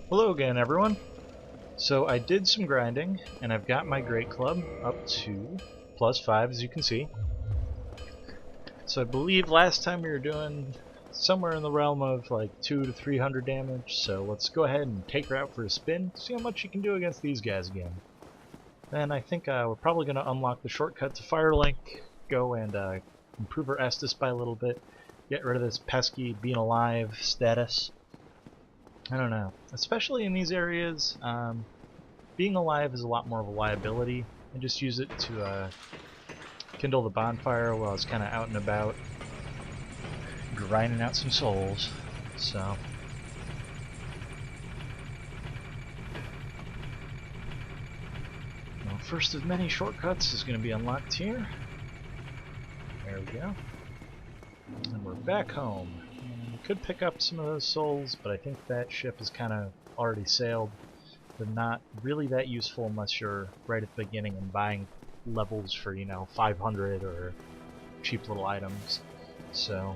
Hello again, everyone. So I did some grinding, and I've got my Great Club up to +5, as you can see. So I believe last time we were doing somewhere in the realm of like 200 to 300 damage, so let's go ahead and take her out for a spin, see how much you can do against these guys again. Then I think we're probably going to unlock the shortcut to Firelink, go and improve our Estus by a little bit, get rid of this pesky being alive status. I don't know. Especially in these areas, being alive is a lot more of a liability. I just use it to kindle the bonfire while I was kind of out and about, grinding out some souls. So, well, first of many shortcuts is going to be unlocked here. There we go. And we're back home. And we could pick up some of those souls, but I think that ship is kind of already sailed. They're not really that useful unless you're right at the beginning and buying levels for, 500 or cheap little items. So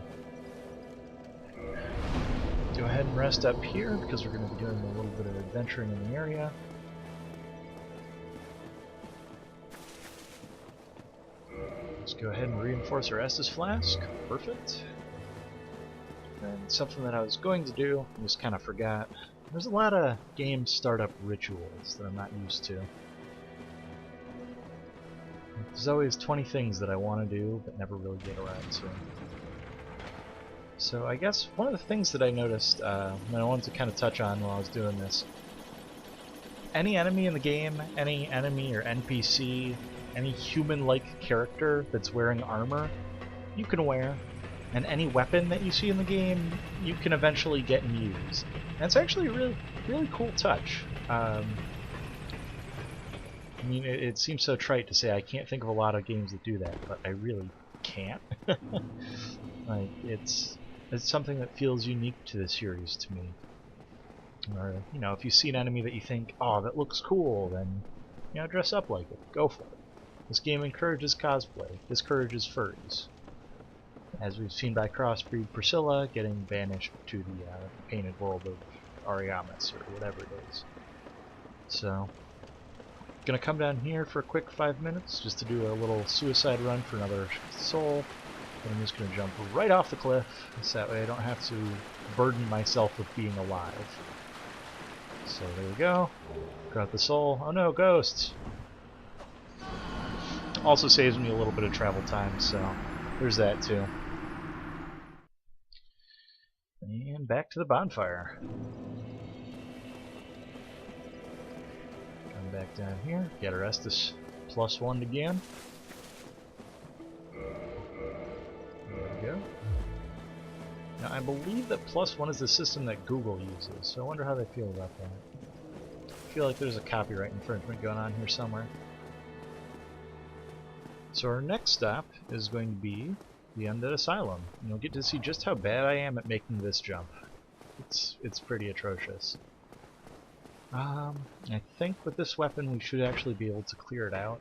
go ahead and rest up here because we're going to be doing a little bit of adventuring in the area. Let's go ahead and reinforce our Estus flask. Perfect. And something that I was going to do, I just kind of forgot. There's a lot of game startup rituals that I'm not used to. There's always 20 things that I want to do, but never really get around to. So I guess one of the things that I noticed, and I wanted to kind of touch on while I was doing this, any enemy in the game, any enemy or NPC, any human-like character that's wearing armor, you can wear. And any weapon that you see in the game, you can eventually get and use. And it's actually a really cool touch. I mean, it seems so trite to say I can't think of a lot of games that do that, but I really can't. Like, it's something that feels unique to the series to me. Or, if you see an enemy that you think, oh, that looks cool, then, dress up like it. Go for it. This game encourages cosplay, discourages furries. As we've seen by Crossbreed Priscilla getting banished to the painted world of Ariamis, or whatever it is. So, gonna come down here for a quick 5 minutes, just to do a little suicide run for another soul. And I'm just gonna jump right off the cliff, so that way I don't have to burden myself with being alive. So there we go. Got the soul. Oh no, ghosts! Also saves me a little bit of travel time, so there's that too. And back to the bonfire. Come back down here, get our Estus +1 again. There we go. Now I believe that +1 is the system that Google uses, so I wonder how they feel about that. I feel like there's a copyright infringement going on here somewhere. So our next stop is going to be the Undead Asylum. And you'll get to see just how bad I am at making this jump. It's pretty atrocious. I think with this weapon we should actually be able to clear it out.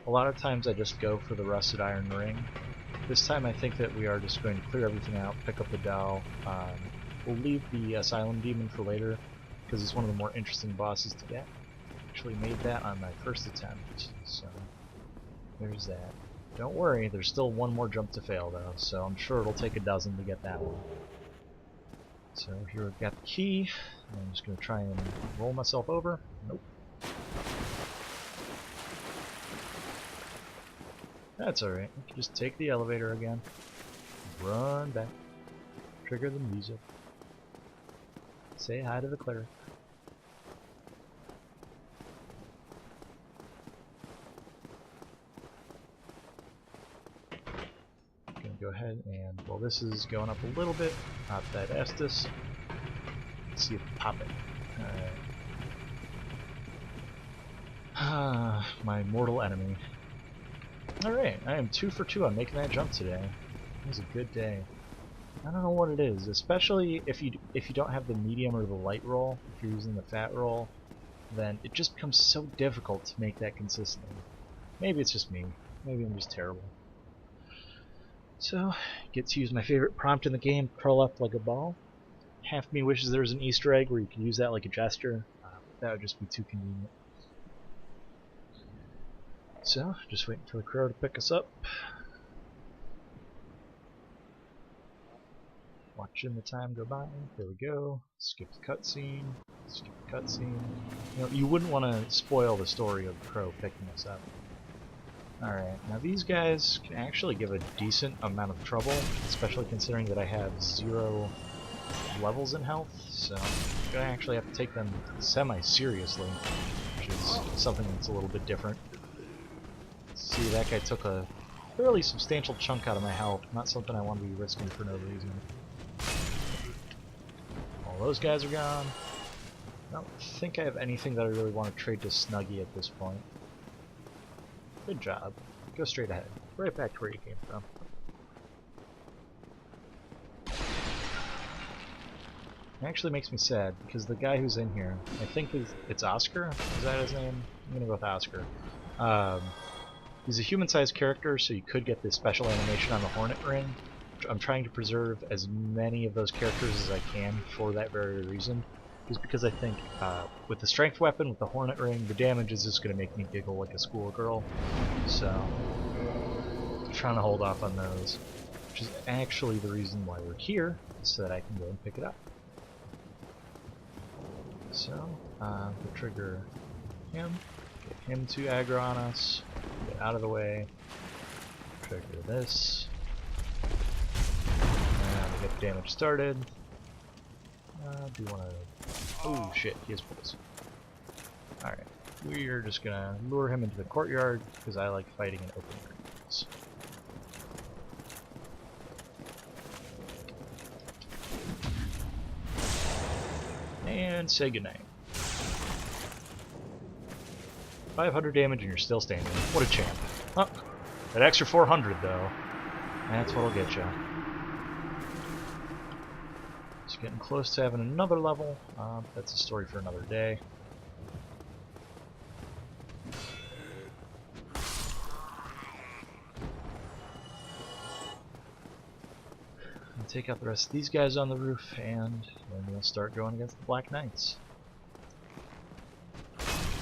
A lot of times I just go for the Rusted Iron Ring. This time I think that we are just going to clear everything out, pick up the doll. We'll leave the Asylum Demon for later, because it's one of the more interesting bosses to get. Actually made that on my first attempt, so there's that. Don't worry, there's still one more jump to fail though, so I'm sure it'll take a dozen to get that one. So here we've got the key. I'm just going to try and roll myself over. Nope. That's alright. We can just take the elevator again. Run back. Trigger the music. Say hi to the cleric. Gonna go ahead and, well, this is going up a little bit. Pop that Estus. Let's see it pop it. Alright. My mortal enemy. Alright, I am 2 for 2 on making that jump today. It was a good day. I don't know what it is, especially if you don't have the medium or the light roll. If you're using the fat roll, then it just becomes so difficult to make that consistently. Maybe it's just me. Maybe I'm just terrible. So, get to use my favorite prompt in the game, curl up like a ball. Half of me wishes there was an Easter egg where you could use that like a gesture. That would just be too convenient. So, just waiting for the crow to pick us up. Watching the time go by. There we go. Skip the cutscene. Skip the cutscene. You know, you wouldn't want to spoil the story of the crow picking us up. Alright, now these guys can actually give a decent amount of trouble, especially considering that I have 0 levels in health, so I'm going to actually have to take them semi-seriously, which is something that's a little bit different. See, that guy took a fairly substantial chunk out of my health, not something I want to be risking for no reason. All those guys are gone. I don't think I have anything that I really want to trade to Snuggy at this point. Good job. Go straight ahead. Right back to where you came from. It actually makes me sad, because the guy who's in here, I think it's Oscar? Is that his name? I'm gonna go with Oscar. He's a human-sized character, so you could get this special animation on the Hornet Ring. I'm trying to preserve as many of those characters as I can for that very reason. Just because I think with the strength weapon, with the Hornet Ring, the damage is just going to make me giggle like a schoolgirl. So, I'm trying to hold off on those. Which is actually the reason why we're here, so that I can go and pick it up. So, we'll trigger him, get him to aggro on us, get out of the way, trigger this, and we get the damage started. Do you want to... Oh shit, he has pulls. Alright, we're just gonna lure him into the courtyard, because I like fighting in open areas. And say goodnight. 500 damage and you're still standing. What a champ. Oh, that extra 400 though. That's what'll get you. Just getting close to having another level. That's a story for another day. I'll take out the rest of these guys on the roof, and then we'll start going against the Black Knights.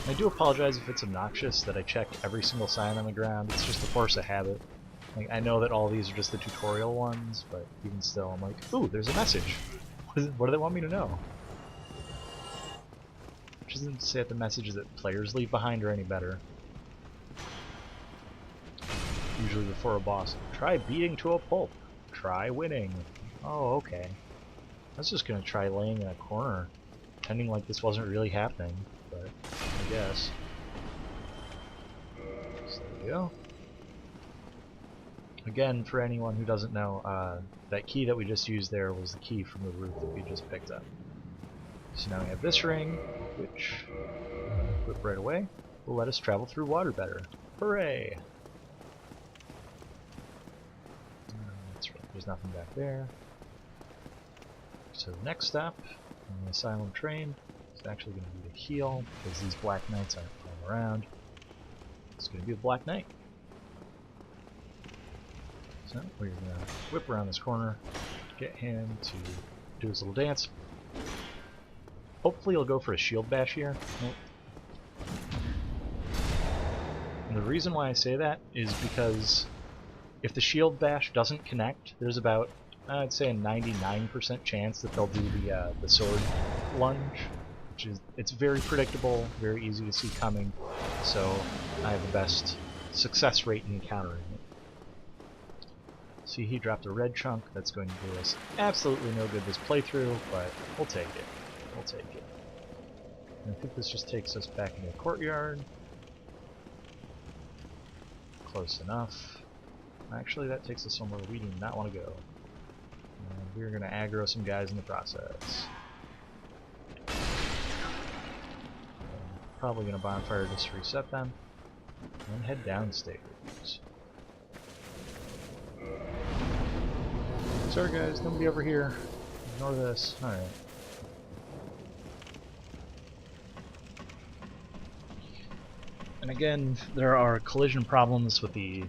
I do apologize if it's obnoxious that I check every single sign on the ground. It's just a force of habit. Like, I know that all these are just the tutorial ones, but even still, I'm like, ooh, there's a message. What do they want me to know? Which isn't to say that the messages that players leave behind are any better. Usually before a boss, try beating to a pulp. Try winning. Oh, okay. I was just gonna try laying in a corner, pretending like this wasn't really happening, but I guess. So there we go. Again, for anyone who doesn't know, that key that we just used there was the key from the roof that we just picked up. So now we have this ring, which, equip right away, will let us travel through water better. Hooray! That's right, there's nothing back there. So the next step in the Asylum train is actually going to be to heal, because these Black Knights aren't going around. It's going to be a Black Knight. So we're going to whip around this corner, get him to do his little dance. Hopefully he'll go for a shield bash here. Nope. And the reason why I say that is because if the shield bash doesn't connect, there's about, I'd say, a 99% chance that they'll do the sword lunge, which is, it's very predictable, very easy to see coming, so I have the best success rate in countering it. See, he dropped a red chunk. That's going to do us absolutely no good this playthrough, but we'll take it. We'll take it. And I think this just takes us back into the courtyard. Close enough. Actually, that takes us somewhere we do not want to go. And we're going to aggro some guys in the process. Probably going to bonfire just to reset them. And head downstairs. Sorry guys, nobody over here. Ignore this. Alright. And again, there are collision problems with the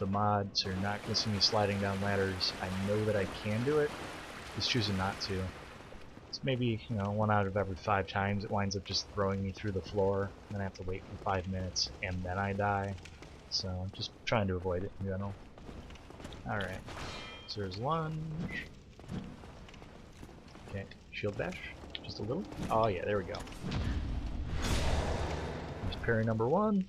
mod, so you're not going to see me sliding down ladders. I know that I can do it, just choosing not to. It's maybe, you know, 1 out of every 5 times it winds up just throwing me through the floor, and then I have to wait for 5 minutes, and then I die. So I'm just trying to avoid it in general. Alright, so there's lunge. Okay, shield bash, just a little. Oh yeah, there we go. There's parry number 1.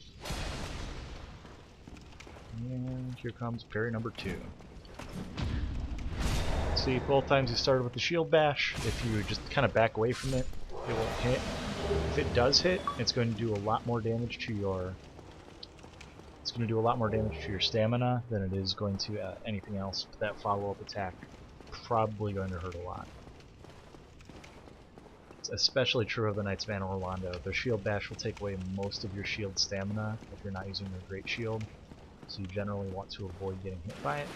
And here comes parry number 2. See, both times you started with the shield bash. If you just kind of back away from it, it won't hit. If it does hit, it's going to do a lot more damage to your. It's going to do a lot more damage to your stamina than it is going to anything else. But that follow-up attack probably going to hurt a lot. It's especially true of the Knights of Anne Orlando. The shield bash will take away most of your shield stamina if you're not using your great shield. So you generally want to avoid getting hit by it.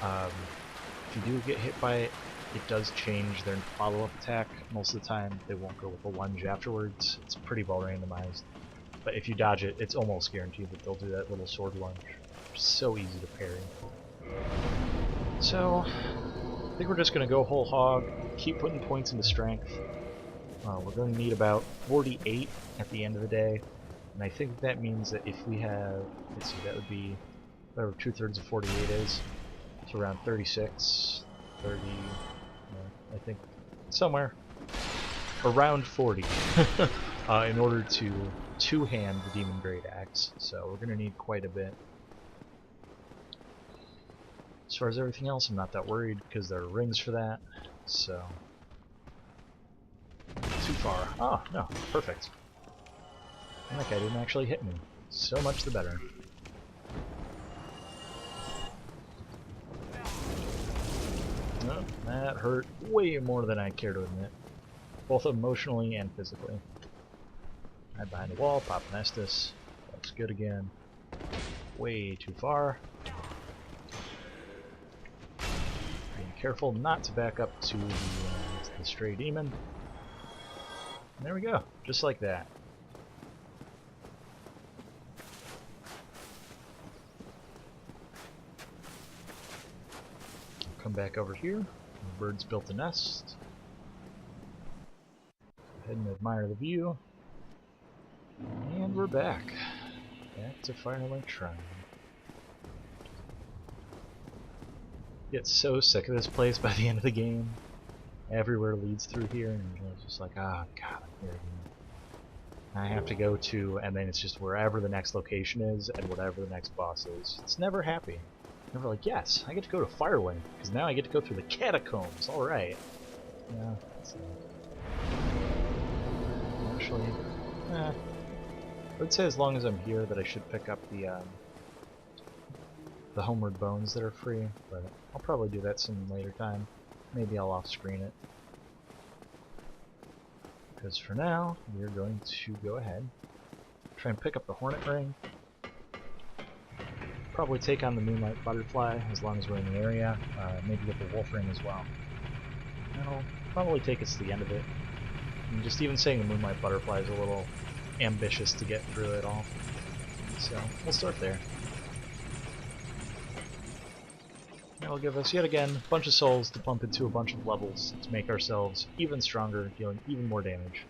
If you do get hit by it, it does change their follow-up attack. Most of the time, they won't go with a lunge afterwards. It's pretty well randomized. But if you dodge it, it's almost guaranteed that they'll do that little sword lunge. So easy to parry. So, I think we're just going to go whole hog, keep putting points into strength. We're going to need about 48 at the end of the day. And I think that means that if we have, let's see, that would be whatever 2/3 of 48 is. So around 36, 30, I think somewhere around 40 in order to two-hand the Demon Great Axe. So we're going to need quite a bit. As far as everything else, I'm not that worried because there are rings for that. So too far. Oh no, perfect. And that guy didn't actually hit me. So much the better. Oh, that hurt way more than I care to admit, both emotionally and physically. Hide behind the wall, pop an Estus. Looks good again. Way too far. Being careful not to back up to the stray demon. And there we go, just like that. Come back over here. The bird's built a nest. Go ahead and admire the view. And we're back. Back to Firelight Shrine. Get so sick of this place by the end of the game. Everywhere leads through here, and you're just like, ah, God, I'm here again. I have to go to, and then it's just wherever the next location is, and whatever the next boss is. It's never happy. Never like, yes, I get to go to Firelink, because now I get to go through the catacombs. Alright. Yeah, that's actually, I would say as long as I'm here that I should pick up the Homeward Bones that are free, but I'll probably do that some later time. Maybe I'll off-screen it. Because for now, we're going to go ahead, try and pick up the Hornet Ring. Probably take on the Moonlight Butterfly as long as we're in the area. Maybe get the Wolf Ring as well. That'll probably take us to the end of it. And just even saying the Moonlight Butterfly is a little ambitious to get through it all. So we'll start there. That'll give us yet again a bunch of souls to pump into a bunch of levels to make ourselves even stronger, dealing even more damage.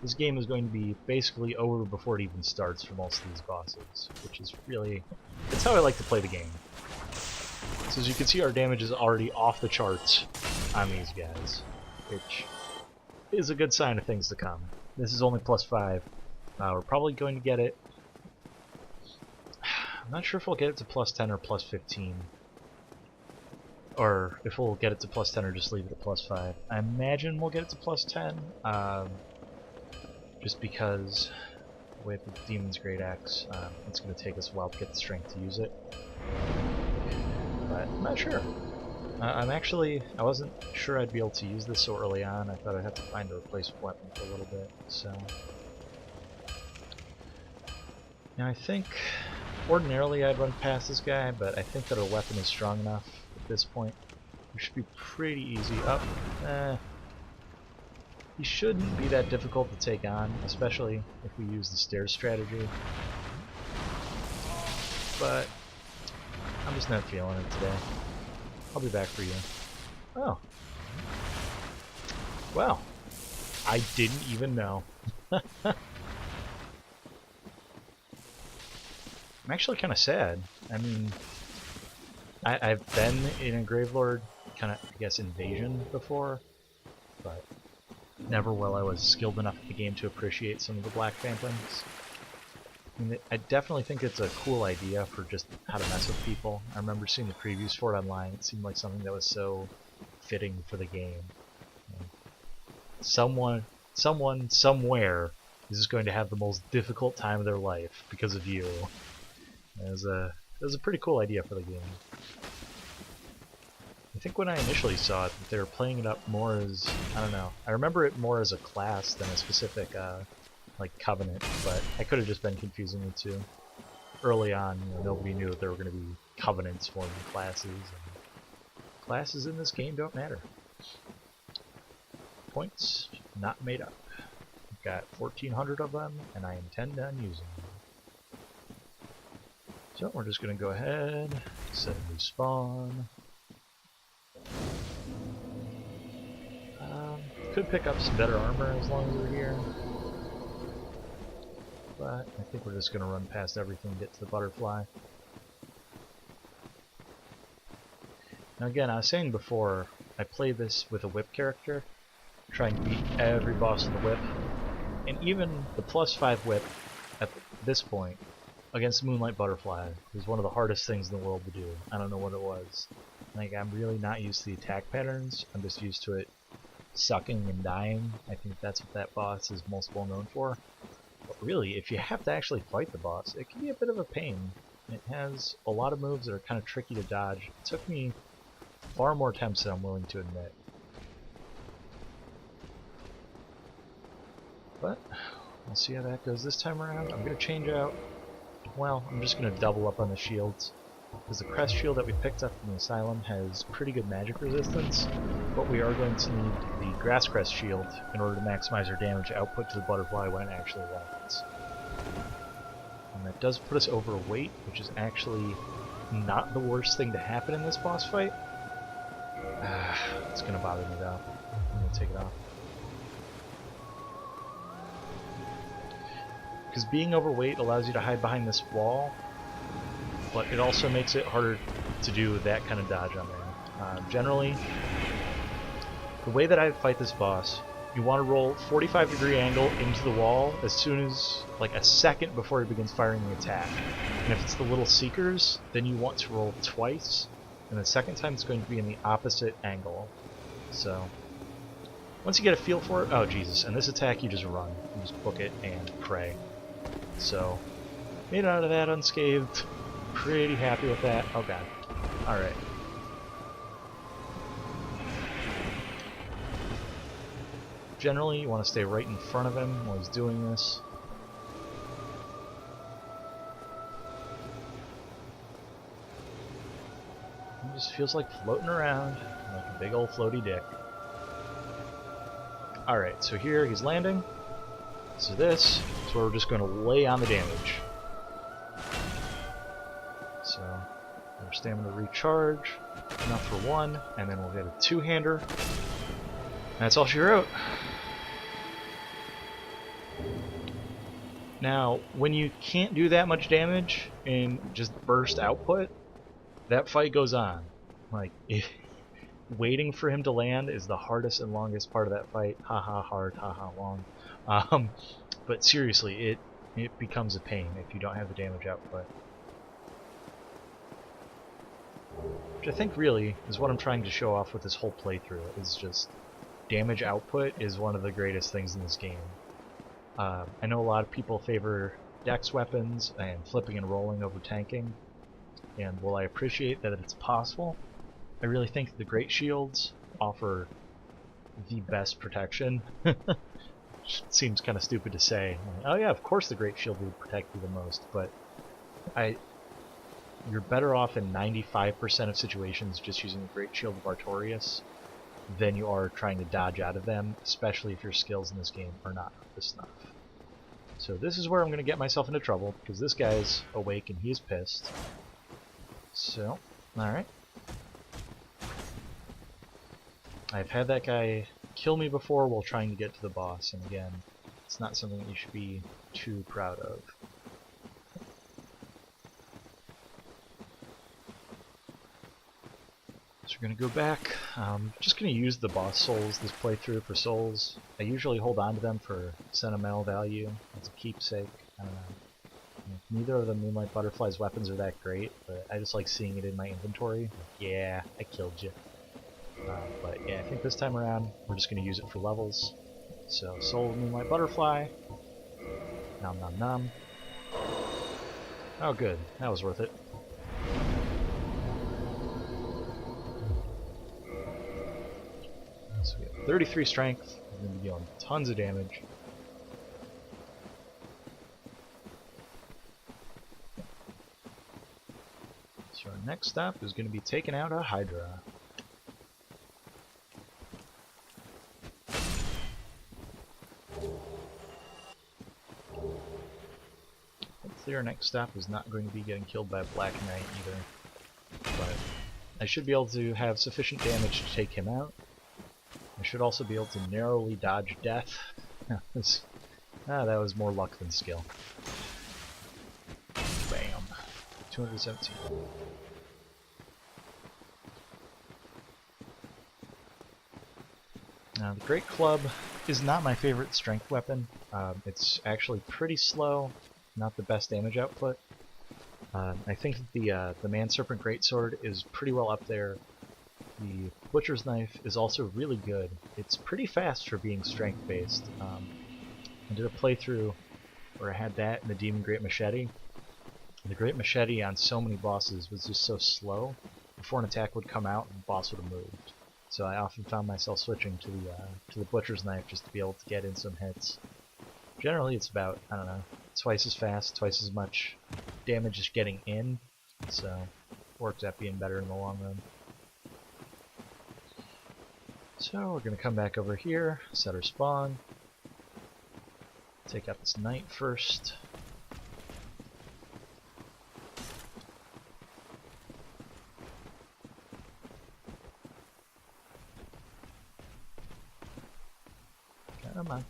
This game is going to be basically over before it even starts for most of these bosses, which is really, it's how I like to play the game. So as you can see, our damage is already off the charts on these guys, which is a good sign of things to come. This is only +5. We're probably going to get it, I'm not sure if we'll get it to +10 or +15. Or if we'll get it to +10 or just leave it at +5. I imagine we'll get it to +10. Just because with the Demon's Great Axe, it's going to take us a while to get the strength to use it. But I'm not sure. I wasn't sure I'd be able to use this so early on. I thought I'd have to find a replacement weapon for a little bit. So now I think ordinarily I'd run past this guy, but I think that our weapon is strong enough at this point. We should be pretty easy. Up. He shouldn't be that difficult to take on, especially if we use the stairs strategy. But I'm just not feeling it today. I'll be back for you. Oh. Well, I didn't even know. I'm actually kind of sad. I mean, I've been in a Gravelord kind of, I guess, invasion before, but never while I was skilled enough at the game to appreciate some of the Black Phantoms. I mean, I definitely think it's a cool idea for just how to mess with people. I remember seeing the previews for it online. It seemed like something that was so fitting for the game. Someone, somewhere is going to have the most difficult time of their life because of you. It was a pretty cool idea for the game. I think when I initially saw it, they were playing it up more as, I don't know, I remember it more as a class than a specific, like, covenant, but I could have just been confusing the two. Early on, you know, nobody knew that there were going to be covenants more than classes, and classes in this game don't matter. Points not made up. I've got 1,400 of them, and I intend on using them. So we're just going to go ahead, set a new spawn. Could pick up some better armor as long as we're here. But I think we're just going to run past everything and get to the butterfly. Now again, I was saying before, I play this with a whip character, trying to beat every boss in the whip. And even the +5 whip, at this point, against Moonlight Butterfly, was one of the hardest things in the world to do. I don't know what it was. Like, I'm really not used to the attack patterns, I'm just used to it sucking and dying. I think that's what that boss is most well known for. But really, if you have to actually fight the boss, it can be a bit of a pain. It has a lot of moves that are kind of tricky to dodge. It took me far more attempts than I'm willing to admit. But we'll see how that goes this time around. I'm going to change out, well, I'm just going to double up on the shields. Because the crest shield that we picked up from the asylum has pretty good magic resistance, but we are going to need the grass crest shield in order to maximize our damage output to the butterfly when it actually lands. And that does put us over weight, which is actually not the worst thing to happen in this boss fight. It's going to bother me though. I'm going to take it off. Because being overweight allows you to hide behind this wall, but it also makes it harder to do that kind of dodge on there. Generally, the way that I fight this boss, you want to roll 45-degree angle into the wall as soon as, like, a second before he begins firing the attack. And if it's the little seekers, then you want to roll twice, and the second time it's going to be in the opposite angle. So, once you get a feel for it, oh Jesus, and this attack you just run. You just book it and pray. So, made it out of that unscathed. Pretty happy with that. Oh god. Alright. Generally, you want to stay right in front of him while he's doing this. He just feels like floating around like a big old floaty dick. Alright, so here he's landing. So this is where we're just going to lay on the damage. So, our stamina recharge, enough for one, and then we'll get a two-hander. That's all she wrote. Now, when you can't do that much damage in just burst output, that fight goes on. Like, waiting for him to land is the hardest and longest part of that fight. Haha hard, haha long. But seriously, it becomes a pain if you don't have the damage output. Which I think really is what I'm trying to show off with this whole playthrough, is just damage output is one of the greatest things in this game. I know a lot of people favor dex weapons and flipping and rolling over tanking, and while I appreciate that it's possible, I really think the great shields offer the best protection. Seems kind of stupid to say. Oh yeah, of course the great shield would protect you the most, but you're better off in 95% of situations just using the Great Shield of Artorias than you are trying to dodge out of them, especially if your skills in this game are not up to snuff. So this is where I'm going to get myself into trouble, because this guy's awake and he's pissed. So, alright. I've had that guy kill me before while trying to get to the boss, and again, it's not something that you should be too proud of. So we're going to go back. Just going to use the boss souls this playthrough for souls. I usually hold on to them for sentimental value as a keepsake. I don't know. Neither of the Moonlight Butterfly's weapons are that great, but I just like seeing it in my inventory. Like, yeah, I killed you. But yeah, I think this time around we're just going to use it for levels. So, Soul of Moonlight Butterfly. Nom nom nom. Oh good, that was worth it. So we have 33 strength, we're going to be dealing tons of damage. So our next step is going to be taking out a Hydra. Hopefully our next step is not going to be getting killed by Black Knight either. But I should be able to have sufficient damage to take him out. I should also be able to narrowly dodge death. That was more luck than skill. Bam. 217. Now, the Great Club is not my favorite strength weapon. It's actually pretty slow, not the best damage output. I think that the Man Serpent Greatsword is pretty well up there. The Butcher's Knife is also really good. It's pretty fast for being strength-based. I did a playthrough where I had that and the Demon Great Machete. The Great Machete on so many bosses was just so slow. Before an attack would come out, the boss would have moved. So I often found myself switching to the Butcher's Knife just to be able to get in some hits. Generally, it's about, I don't know, twice as fast, twice as much damage just getting in. So it works out being better in the long run. So we're going to come back over here, set our spawn, take out this knight first. Come on.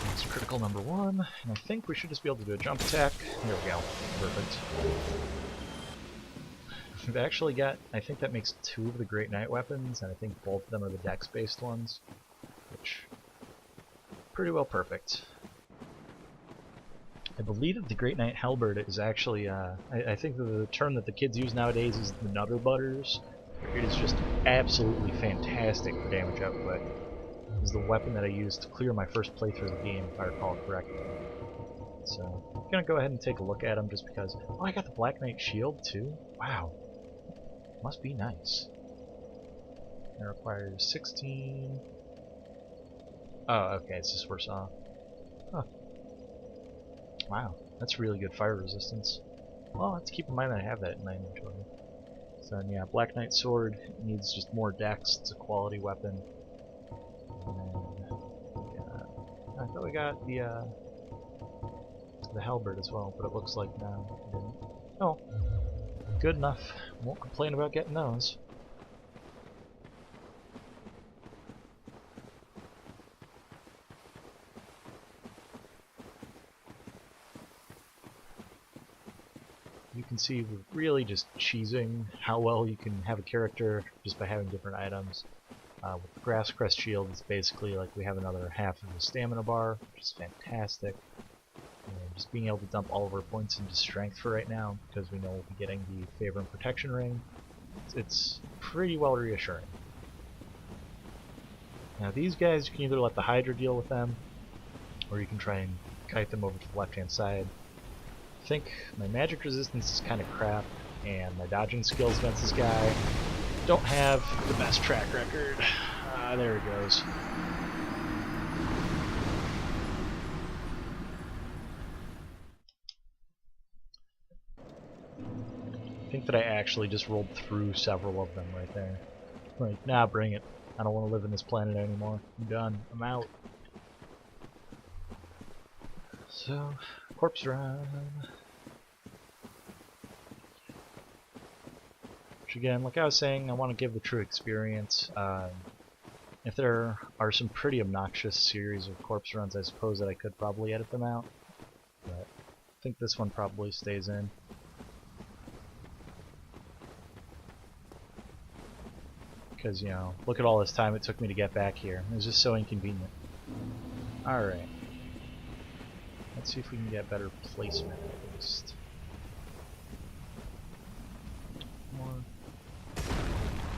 That's critical number 1, and I think we should just be able to do a jump attack. There we go. Perfect. We've actually got, I think that makes 2 of the Great Knight weapons, and I think both of them are the dex-based ones, which pretty well perfect. I believe that the Great Knight Halberd is actually, I think the term that the kids use nowadays is the Nutter Butters. It is just absolutely fantastic for damage output. It was the weapon that I used to clear my first playthrough of the game, if I recall correctly. So, I'm gonna go ahead and take a look at them just because... Oh, I got the Black Knight shield too? Wow. Must be nice. It requires 16... Oh, okay, it's just worse off. Huh. Wow, that's really good fire resistance. Well, let's keep in mind that I have that in my inventory. So then, yeah, Black Knight Sword needs just more dex. It's a quality weapon. And then, I thought we got the halberd as well, but it looks like now we didn't. Oh, good enough. Won't complain about getting those. You can see we're really just cheesing how well you can have a character just by having different items. With the Grass Crest Shield, it's basically like we have another half of the stamina bar, which is fantastic. And just being able to dump all of our points into strength for right now, because we know we'll be getting the Favor and Protection Ring, it's pretty well reassuring. Now these guys, you can either let the Hydra deal with them, or you can try and kite them over to the left-hand side. I think my magic resistance is kind of crap, and my dodging skills against this guy don't have the best track record. There he goes. I think that I actually just rolled through several of them right there. Like, nah, bring it. I don't want to live in this planet anymore. I'm done. I'm out. So, corpse run. Which again, like I was saying, I want to give the true experience. If there are some pretty obnoxious series of corpse runs, I suppose that I could probably edit them out. But I think this one probably stays in. Because, you know, look at all this time it took me to get back here. It was just so inconvenient. Alright. Let's see if we can get better placement at least. More.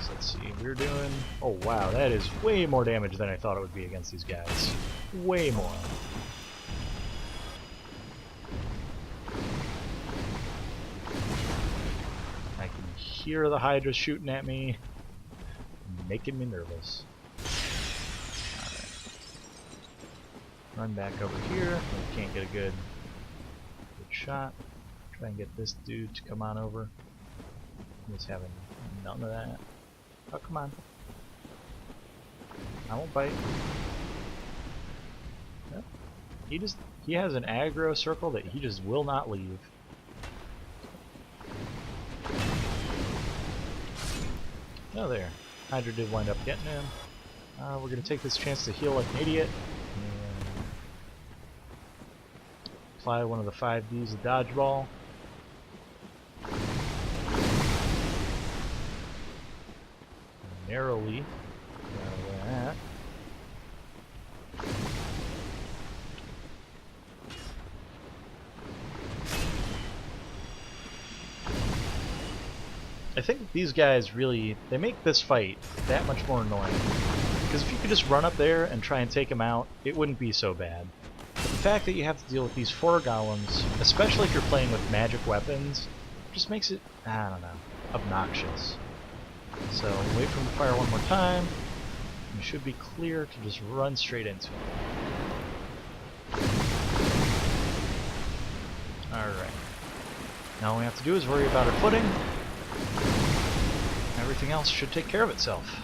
So let's see, we're doing... Oh wow, that is way more damage than I thought it would be against these guys. Way more. I can hear the Hydra shooting at me, making me nervous. Alright. Run back over here. We can't get a good shot. Try and get this dude to come on over. He's having none of that. Oh, come on. I won't bite. Yep. He has an aggro circle that he just will not leave. Oh, there. Hydra did wind up getting him. We're going to take this chance to heal like an idiot. And apply one of the 5Ds of dodgeball. Narrowly. That. I think these guys really, they make this fight that much more annoying. Because if you could just run up there and try and take him out, it wouldn't be so bad. But the fact that you have to deal with these 4 golems, especially if you're playing with magic weapons, just makes it, I don't know, obnoxious. So wait for him to fire one more time. You should be clear to just run straight into him. Alright. Now all we have to do is worry about our footing. Everything else should take care of itself.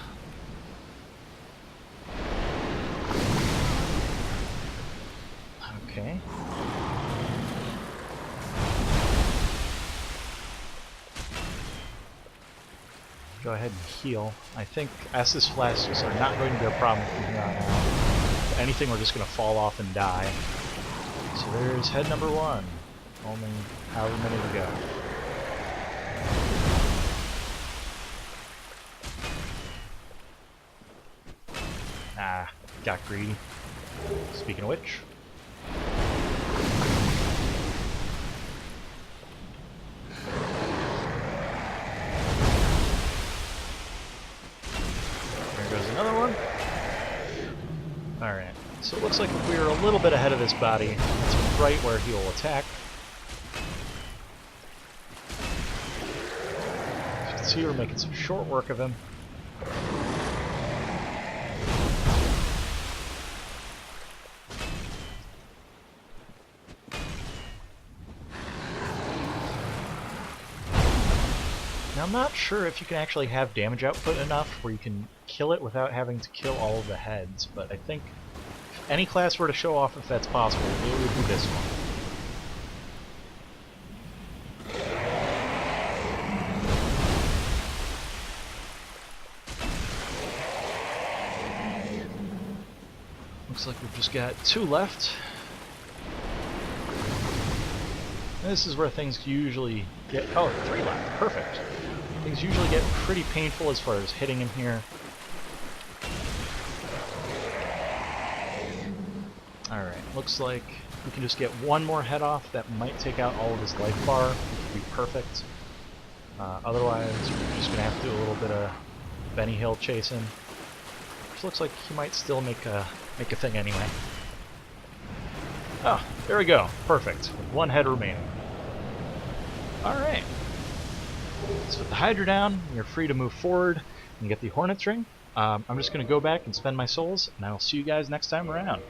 Okay. Go ahead and heal. I think Estus flasks are not going to be a problem from here on out. If anything, we're just going to fall off and die. So there's head number 1. Only however many to go. Ah, got greedy. Speaking of which. There goes another one. Alright, so it looks like if we are a little bit ahead of this body, it's right where he will attack. As you can see, we're making some short work of him. Now, I'm not sure if you can actually have damage output enough where you can kill it without having to kill all of the heads, but I think if any class were to show off if that's possible, it would be this one. Looks like we've just got 2 left. This is where things usually get... Oh, 3 left. Perfect. Things usually get pretty painful as far as hitting him here. Alright, looks like we can just get 1 more head off. That might take out all of his life bar, which would be perfect. Otherwise, we're just going to have to do a little bit of Benny Hill chasing. Which looks like he might still make a thing anyway. Oh, there we go. Perfect. With 1 head remaining. Alright. So with the Hydra down, you're free to move forward and get the Hornet's Ring. I'm just going to go back and spend my souls, and I will see you guys next time around.